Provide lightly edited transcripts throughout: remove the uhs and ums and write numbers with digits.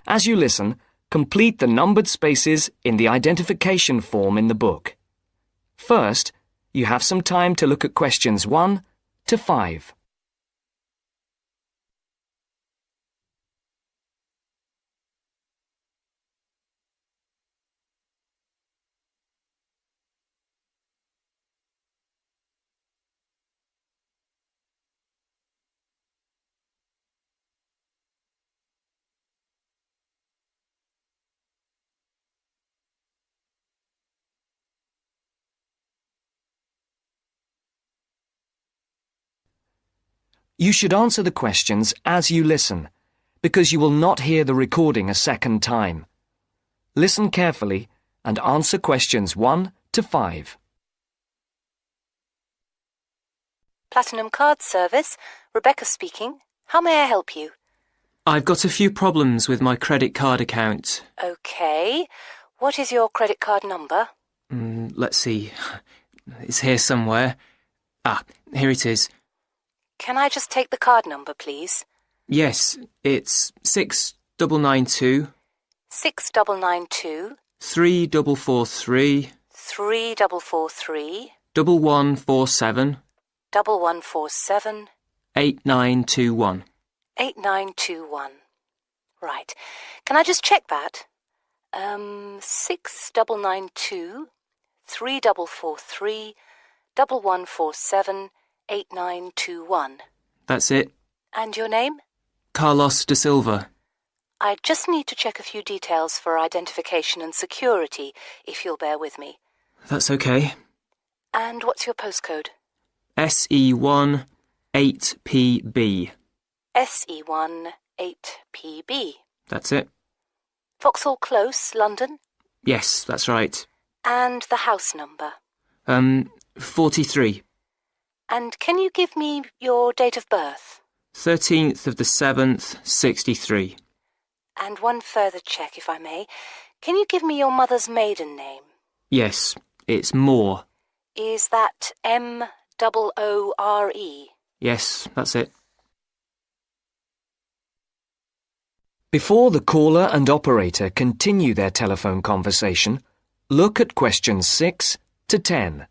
As you listen, complete the numbered spaces in the identification form in the book. First, you have some time to look at questions 1 to 5. You should answer the questions as you listen, because you will not hear the recording a second time. Listen carefully and answer questions 1 to 5. Platinum Card Service, Rebecca speaking. How may I help you? I've got a few problems with my credit card account. Okay. What is your credit card number? Let's see. It's here somewhere. Here it is. Can I just take the card number, please? Yes, it's 6992 6992 3443 3443 1147 1147 8921. 8921. Right. Can I just check that? 6992 3443 1147 8921. That's it. And your name? Carlos de Silva. I just need to check a few details for identification and security, if you'll bear with me. That's okay. And what's your postcode? SE1 8PB. SE1 8PB. That's it. Vauxhall Close, London? Yes, that's right. And the house number? 43. And can you give me your date of birth? 13th of the 7th, 63. And one further check, if I may. Can you give me your mother's maiden name? Yes, it's Moore. Is that Moore? Yes, that's it. Before the caller and operator continue their telephone conversation, look at questions 6 to 10.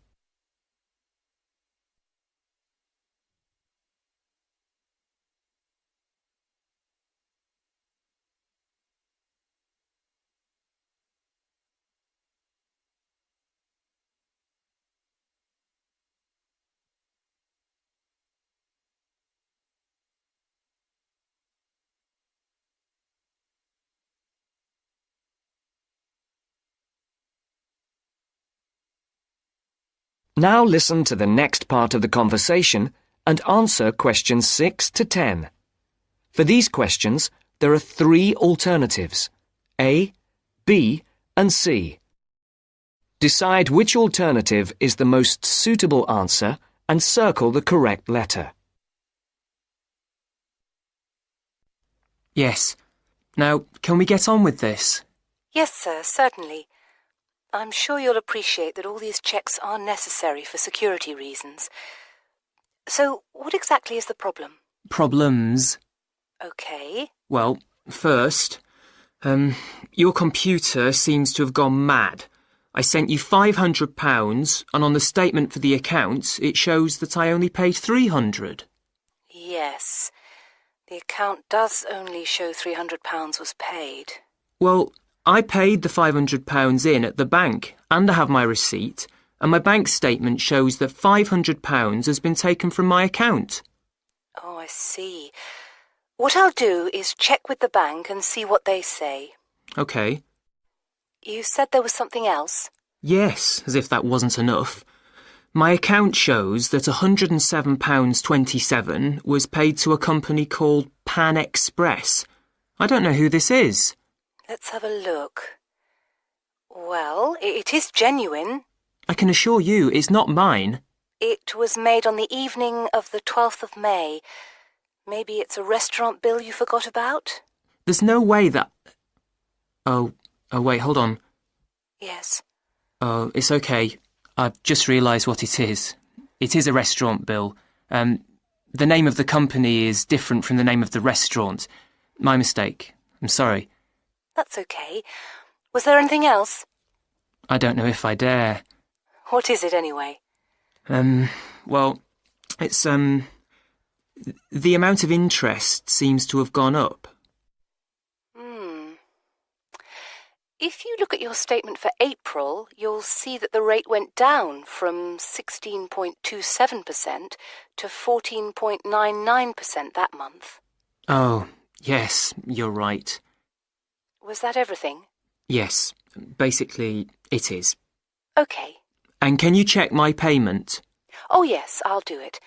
Now listen to the next part of the conversation and answer questions 6 to 10. For these questions, there are 3 alternatives: A, B, and C. Decide which alternative is the most suitable answer and circle the correct letter. Yes. Now, can we get on with this? Yes, sir, certainly. I'm sure you'll appreciate that all these checks are necessary for security reasons. So, what exactly is the problem? Problems? Okay. Well, first, your computer seems to have gone mad. I sent you £500 and on the statement for the account it shows that I only paid £300. Yes. The account does only show £300 was paid. Well, I paid the £500 in at the bank and I have my receipt, and my bank statement shows that £500 has been taken from my account. Oh, I see. What I'll do is check with the bank and see what they say. OK. You said there was something else? Yes, as if that wasn't enough. My account shows that £107.27 was paid to a company called Pan Express. I don't know who this is. Let's have a look. Well, it is genuine. I can assure you it's not mine. It was made on the evening of the 12th of May. Maybe it's a restaurant bill you forgot about? There's no way that... Oh, wait, hold on. Yes. Oh, it's okay. I've just realised what it is. It is a restaurant bill. The name of the company is different from the name of the restaurant. My mistake. I'm sorry. That's okay. Was there anything else? I don't know if I dare. What is it, anyway? Well, it's, the amount of interest seems to have gone up. If you look at your statement for April, you'll see that the rate went down from 16.27% to 14.99% that month. Oh, yes, you're right. Was that everything? Yes, basically, it is. Okay. And can you check my payment? Oh, yes, I'll do it.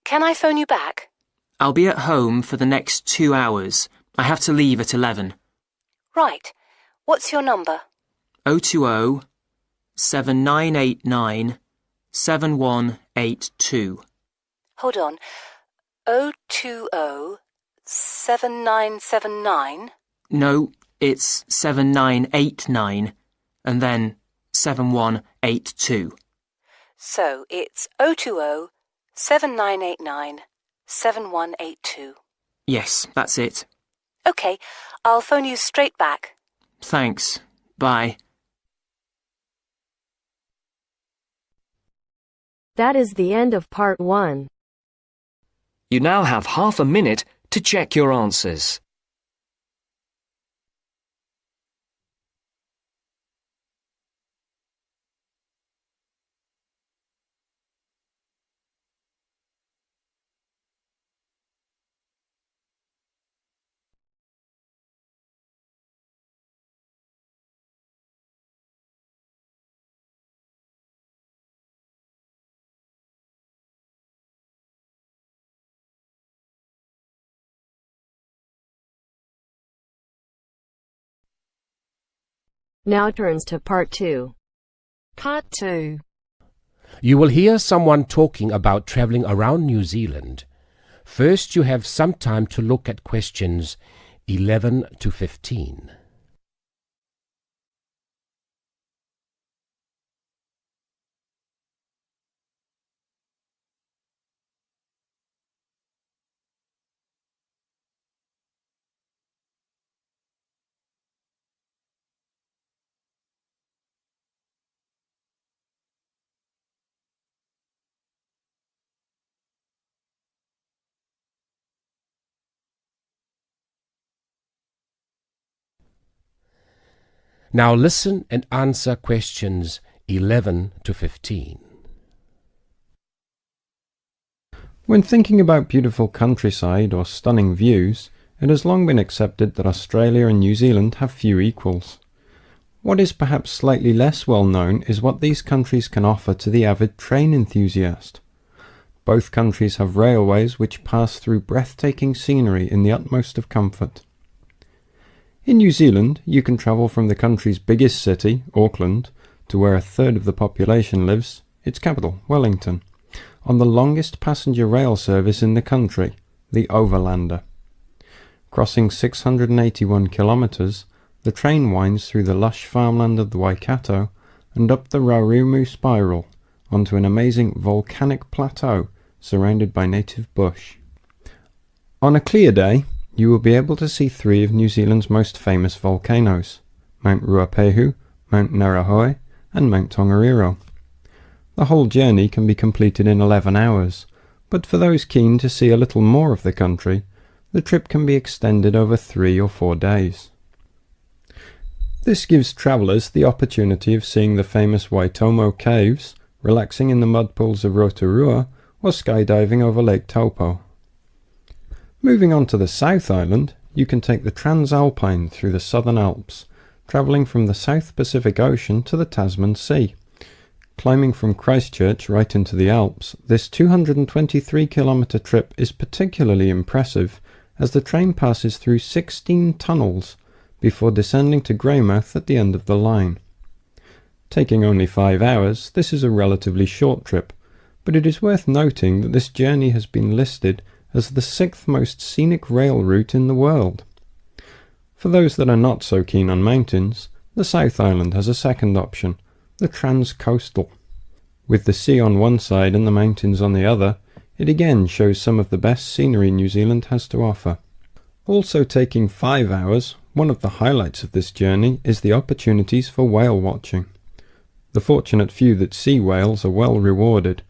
Can I phone you back? I'll be at home for the next 2 hours. I have to leave at 11. Right. What's your number? 020 7989 7182. Hold on. 020 7979? No, it's 7989 and then 7182. So it's 020 7989 7182. Yes, that's it. Okay, I'll phone you straight back. Thanks. Bye. That is the end of part 1. You now have half a minute to check your answers. Now turns to part 2. Part 2. You will hear someone talking about travelling around New Zealand. First, you have some time to look at questions 11 to 15. Now listen and answer questions 11 to 15. When thinking about beautiful countryside or stunning views, it has long been accepted that Australia and New Zealand have few equals. What is perhaps slightly less well known is what these countries can offer to the avid train enthusiast. Both countries have railways which pass through breathtaking scenery in the utmost of comfort. In New Zealand, you can travel from the country's biggest city, Auckland, to where a third of the population lives, its capital, Wellington, on the longest passenger rail service in the country, the Overlander. Crossing 681 kilometres, the train winds through the lush farmland of the Waikato and up the Raurumu spiral onto an amazing volcanic plateau surrounded by native bush. On a clear day, you will be able to see 3 of New Zealand's most famous volcanoes, Mount Ruapehu, Mount Ngauruhoe and Mount Tongariro. The whole journey can be completed in 11 hours, but for those keen to see a little more of the country, the trip can be extended over 3 or 4 days. This gives travellers the opportunity of seeing the famous Waitomo caves, relaxing in the mud pools of Rotorua, or skydiving over Lake Taupo. Moving on to the South Island, you can take the Transalpine through the Southern Alps, travelling from the South Pacific Ocean to the Tasman Sea. Climbing from Christchurch right into the Alps, this 223-kilometre trip is particularly impressive as the train passes through 16 tunnels before descending to Greymouth at the end of the line. Taking only 5 hours, this is a relatively short trip, but it is worth noting that this journey has been listed as the 6th most scenic rail route in the world. For those that are not so keen on mountains, the South Island has a second option, the Transcoastal. With the sea on one side and the mountains on the other, it again shows some of the best scenery New Zealand has to offer. Also taking 5 hours One of the highlights of this journey is the opportunities for whale watching. The fortunate few that see whales are well rewarded,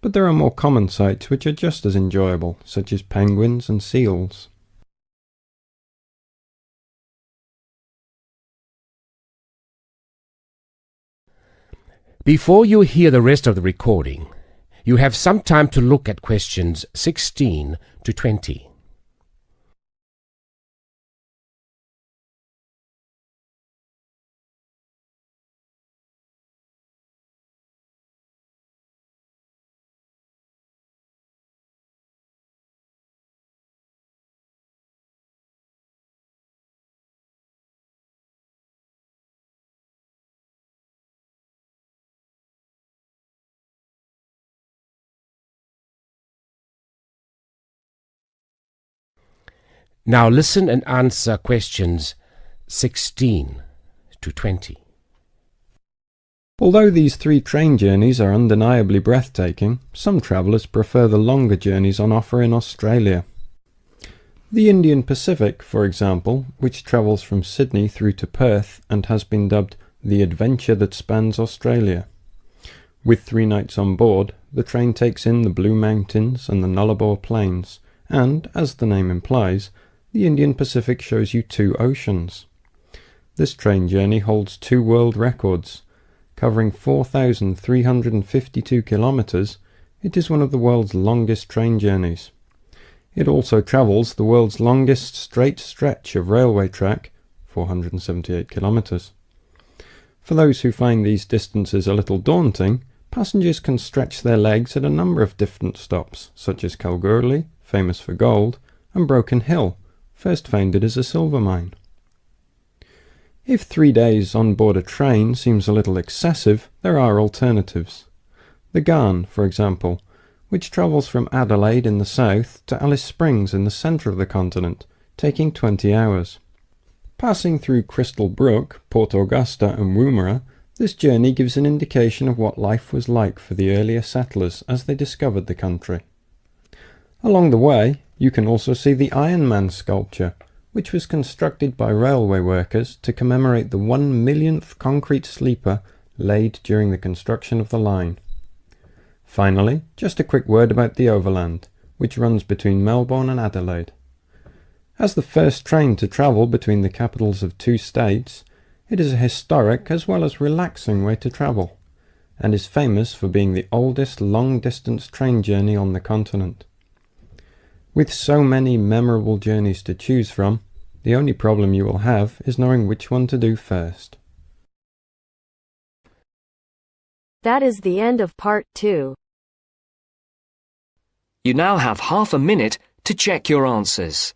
but there are more common sights which are just as enjoyable, such as penguins and seals. Before you hear the rest of the recording, you have some time to look at questions 16 to 20. Now listen and answer questions 16 to 20. Although these 3 train journeys are undeniably breathtaking, some travellers prefer the longer journeys on offer in Australia. The Indian Pacific, for example, which travels from Sydney through to Perth and has been dubbed the adventure that spans Australia. With 3 nights on board, the train takes in the Blue Mountains and the Nullarbor Plains, and, as the name implies, the Indian Pacific shows you 2 oceans. This train journey holds 2 world records. Covering 4,352 kilometres, it is one of the world's longest train journeys. It also travels the world's longest straight stretch of railway track, 478 kilometres. For those who find these distances a little daunting, passengers can stretch their legs at a number of different stops, such as Kalgoorlie, famous for gold, and Broken Hill, first founded as a silver mine. If 3 days on board a train seems a little excessive, there are alternatives. The Garn, for example, which travels from Adelaide in the south to Alice Springs in the centre of the continent, taking 20 hours. Passing through Crystal Brook, Port Augusta and Woomera, this journey gives an indication of what life was like for the earlier settlers as they discovered the country. Along the way, you can also see the Iron Man sculpture, which was constructed by railway workers to commemorate the 1 millionth concrete sleeper laid during the construction of the line. Finally, just a quick word about the Overland, which runs between Melbourne and Adelaide. As the first train to travel between the capitals of 2 states, it is a historic as well as relaxing way to travel, and is famous for being the oldest long-distance train journey on the continent. With so many memorable journeys to choose from, the only problem you will have is knowing which one to do first. That is the end of part 2. You now have half a minute to check your answers.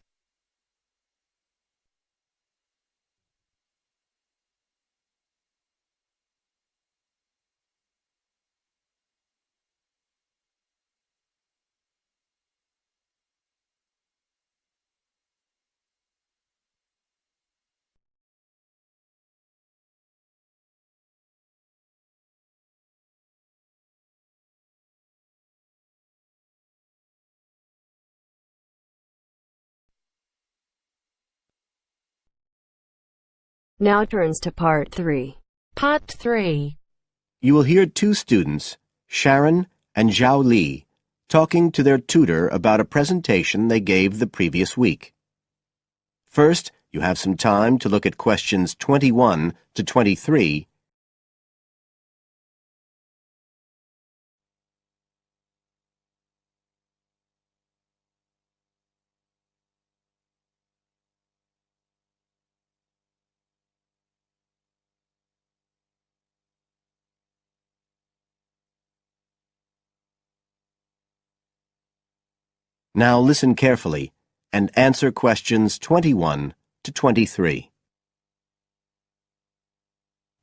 Now turns to part 3. Part 3. You will hear 2 students, Sharon and Zhao Li, talking to their tutor about a presentation they gave the previous week. First, you have some time to look at questions 21 to 23. Now listen carefully and answer questions 21 to 23.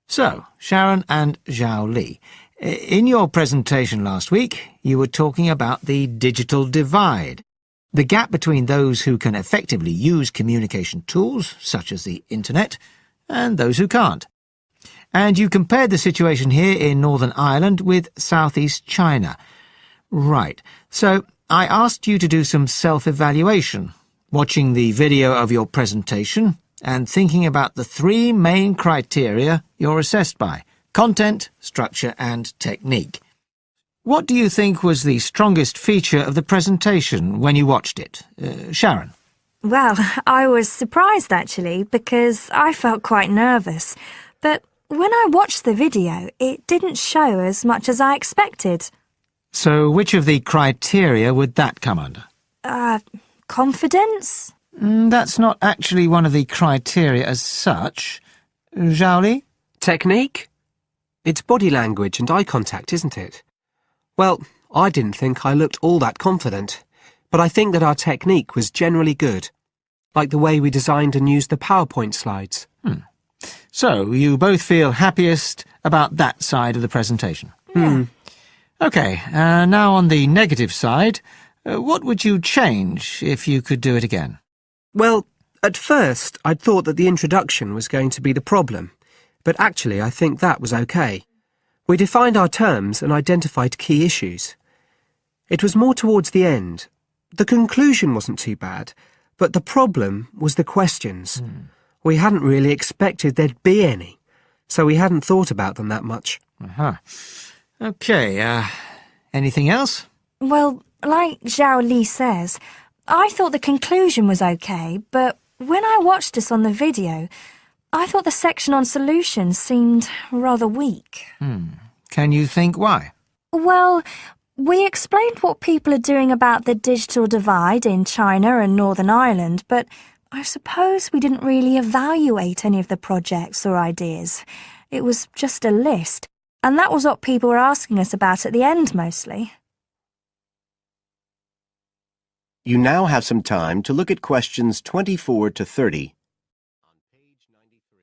So, Sharon and Zhao Li, in your presentation last week, you were talking about the digital divide, the gap between those who can effectively use communication tools, such as the internet, and those who can't. And you compared the situation here in Northern Ireland with Southeast China. Right, so I asked you to do some self-evaluation. Watching the video of your presentation, and thinking about the three main criteria you're assessed by: content, structure and technique. What do you think was the strongest feature of the presentation when you watched it? Sharon? Well, I was surprised actually, because I felt quite nervous. But when I watched the video, it didn't show as much as I expected. So which of the criteria would that come under? Confidence? That's not actually one of the criteria as such. Zhao Li? Technique? It's body language and eye contact, isn't it? Well, I didn't think I looked all that confident, but I think that our technique was generally good, like the way we designed and used the PowerPoint slides. So, you both feel happiest about that side of the presentation? Yeah. OK, now on the negative side, what would you change if you could do it again? Well, at first I'd thought that the introduction was going to be the problem, but actually I think that was OK. We defined our terms and identified key issues. It was more towards the end. The conclusion wasn't too bad, but the problem was the questions. We hadn't really expected there'd be any, so we hadn't thought about them that much. OK, anything else? Well, like Zhao Li says, I thought the conclusion was okay, but when I watched this on the video, I thought the section on solutions seemed rather weak. Can you think why? Well, we explained what people are doing about the digital divide in China and Northern Ireland, but I suppose we didn't really evaluate any of the projects or ideas. It was just a list, and that was what people were asking us about at the end mostly. You now have some time to look at questions 24 to 30. On page 93.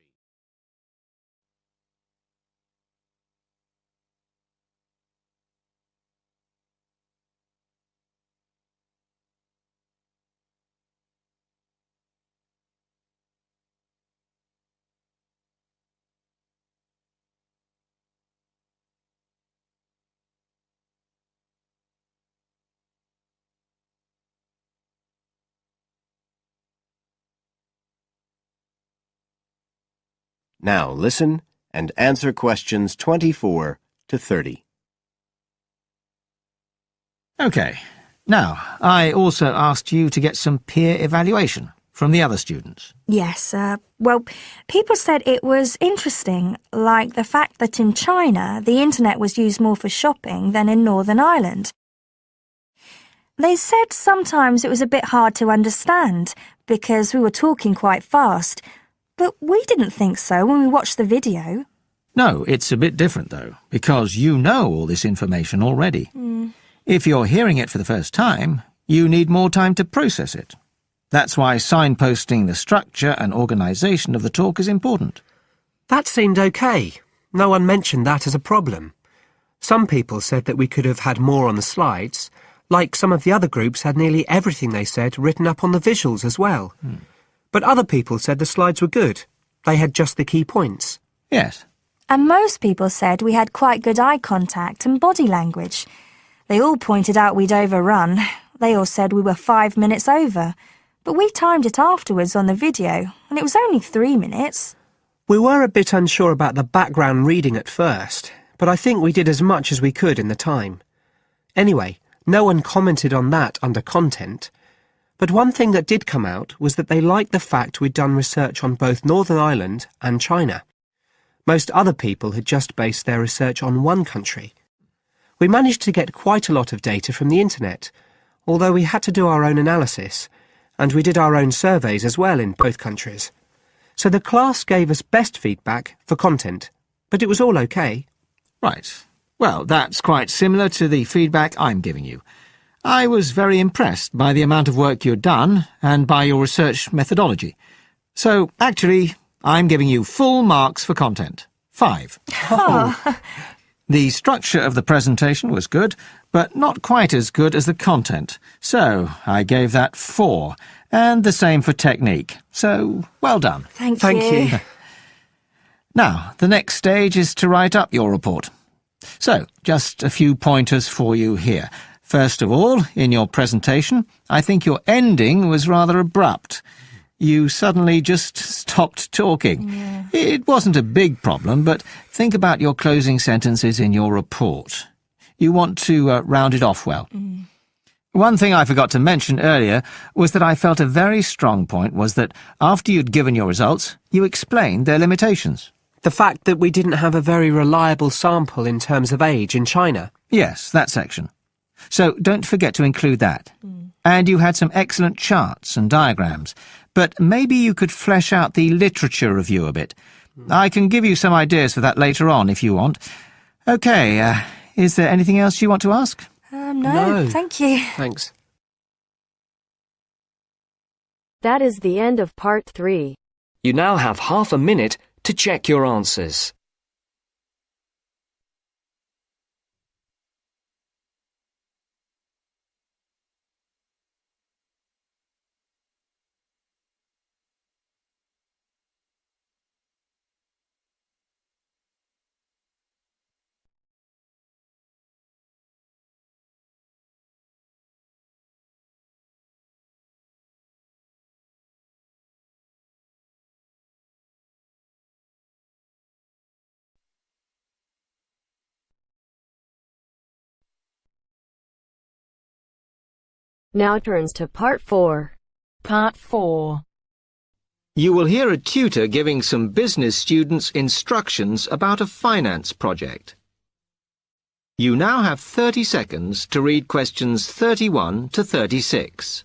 Now listen and answer questions 24 to 30. OK. Now, I also asked you to get some peer evaluation from the other students. Yes, well, people said it was interesting, like the fact that in China the internet was used more for shopping than in Northern Ireland. They said sometimes it was a bit hard to understand because we were talking quite fast, but we didn't think so when we watched the video. No, it's a bit different, though, because you know all this information already. If you're hearing it for the first time, you need more time to process it. That's why signposting the structure and organisation of the talk is important. That seemed OK. No one mentioned that as a problem. Some people said that we could have had more on the slides, like some of the other groups had nearly everything they said written up on the visuals as well. But other people said the slides were good. They had just the key points. Yes. And most people said we had quite good eye contact and body language. They all pointed out we'd overrun. They all said we were 5 minutes over. But we timed it afterwards on the video, and it was only 3 minutes. We were a bit unsure about the background reading at first, but I think we did as much as we could in the time. Anyway, no one commented on that under content. But one thing that did come out was that they liked the fact we'd done research on both Northern Ireland and China. Most other people had just based their research on one country. We managed to get quite a lot of data from the internet, although we had to do our own analysis, and we did our own surveys as well in both countries. So the class gave us best feedback for content, but it was all OK. Right. Well, that's quite similar to the feedback I'm giving you. I was very impressed by the amount of work you'd done and by your research methodology. So, actually, I'm giving you full marks for content. 5. The structure of the presentation was good, but not quite as good as the content. So, I gave that 4. And the same for technique. So, well done. Thank you. Now, the next stage is to write up your report. So, just a few pointers for you here. First of all, in your presentation, I think your ending was rather abrupt. You suddenly just stopped talking. Yeah. It wasn't a big problem, but think about your closing sentences in your report. You want to round it off well. One thing I forgot to mention earlier was that I felt a very strong point was that after you'd given your results, you explained their limitations. The fact that we didn't have a very reliable sample in terms of age in China. Yes, that section. So don't forget to include that. And you had some excellent charts and diagrams, but maybe you could flesh out the literature review a bit. I can give you some ideas for that later on if you want. OK, is there anything else you want to ask? No, thank you. Thanks. That is the end of part 3. You now have half a minute to check your answers. Now turns to part 4. Part 4. You will hear a tutor giving some business students instructions about a finance project. You now have 30 seconds to read questions 31 to 36.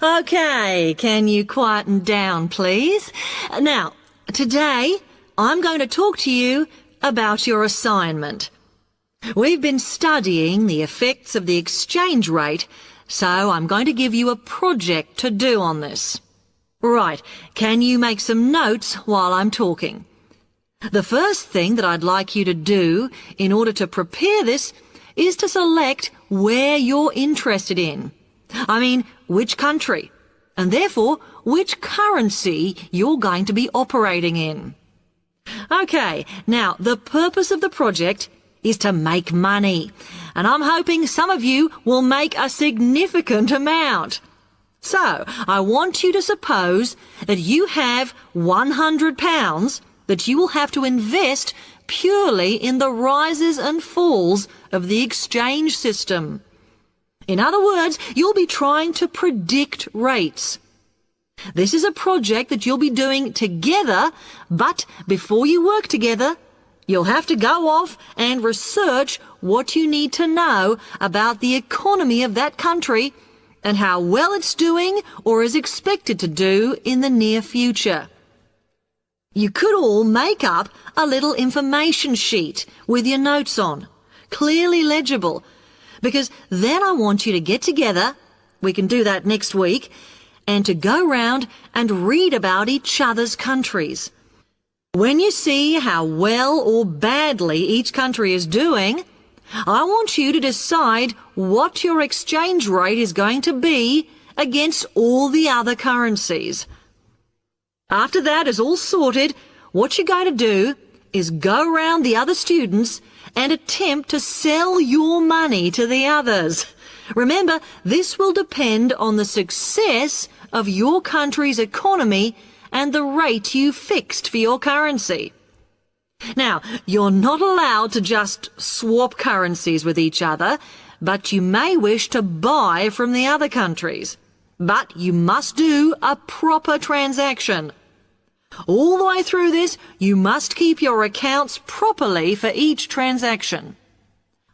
OK, can you quieten down, please? Now, today I'm going to talk to you about your assignment. We've been studying the effects of the exchange rate, so I'm going to give you a project to do on this. Right, can you make some notes while I'm talking? The first thing that I'd like you to do in order to prepare this is to select where you're interested in. I mean, which country, and therefore which currency you're going to be operating in. OK, now the purpose of the project is to make money, and I'm hoping some of you will make a significant amount. So, I want you to suppose that you have £100 that you will have to invest purely in the rises and falls of the exchange system. In other words, you'll be trying to predict rates. This is a project that you'll be doing together, but before you work together, you'll have to go off and research what you need to know about the economy of that country and how well it's doing or is expected to do in the near future. You could all make up a little information sheet with your notes on, clearly legible, because then I want you to get together, we can do that next week, and to go round and read about each other's countries. When you see how well or badly each country is doing, I want you to decide what your exchange rate is going to be against all the other currencies. After that is all sorted, what you're going to do is go round the other students and attempt to sell your money to the others. Remember, this will depend on the success of your country's economy and the rate you fixed for your currency. Now, you're not allowed to just swap currencies with each other, but you may wish to buy from the other countries. But you must do a proper transaction. All the way through this, you must keep your accounts properly for each transaction.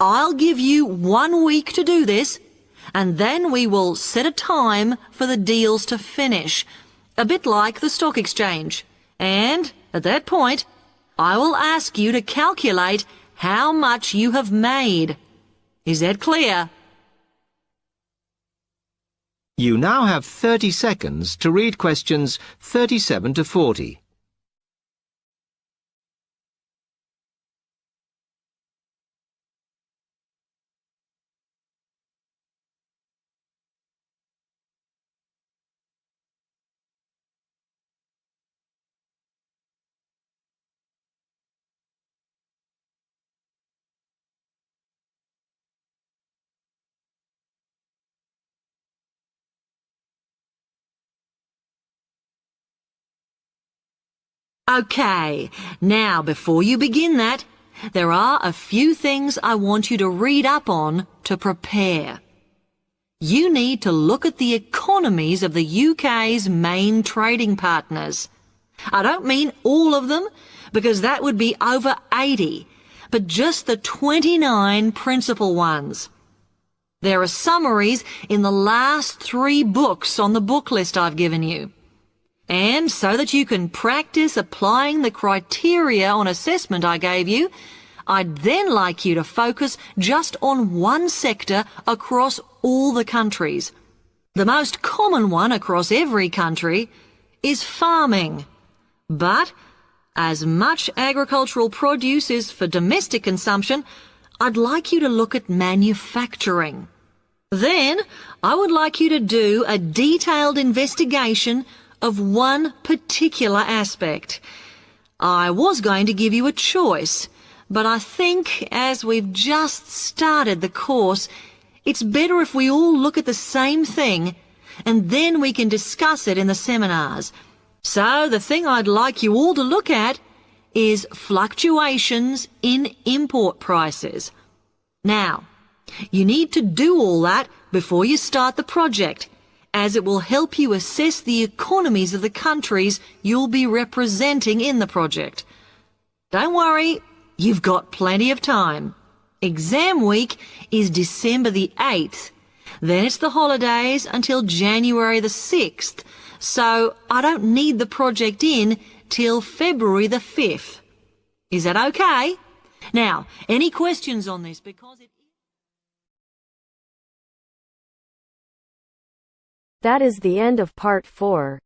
I'll give you 1 week to do this, and then we will set a time for the deals to finish, a bit like the stock exchange. And, at that point, I will ask you to calculate how much you have made. Is that clear? You now have 30 seconds to read questions 37 to 40. OK, now before you begin that, there are a few things I want you to read up on to prepare. You need to look at the economies of the UK's main trading partners. I don't mean all of them, because that would be over 80, but just the 29 principal ones. There are summaries in the last 3 books on the book list I've given you. And so that you can practice applying the criteria on assessment I gave you, I'd then like you to focus just on one sector across all the countries. The most common one across every country is farming. But as much agricultural produce is for domestic consumption, I'd like you to look at manufacturing. Then I would like you to do a detailed investigation of one particular aspect. I was going to give you a choice, but I think as we've just started the course, it's better if we all look at the same thing, and then we can discuss it in the seminars. So the thing I'd like you all to look at is fluctuations in import prices. Now, you need to do all that before you start the project, as it will help you assess the economies of the countries you'll be representing in the project. Don't worry, you've got plenty of time. Exam week is December the 8th. Then it's the holidays until January the 6th, so I don't need the project in till February the 5th. Is that okay? Now, any questions on this? Because That is the end of part 4.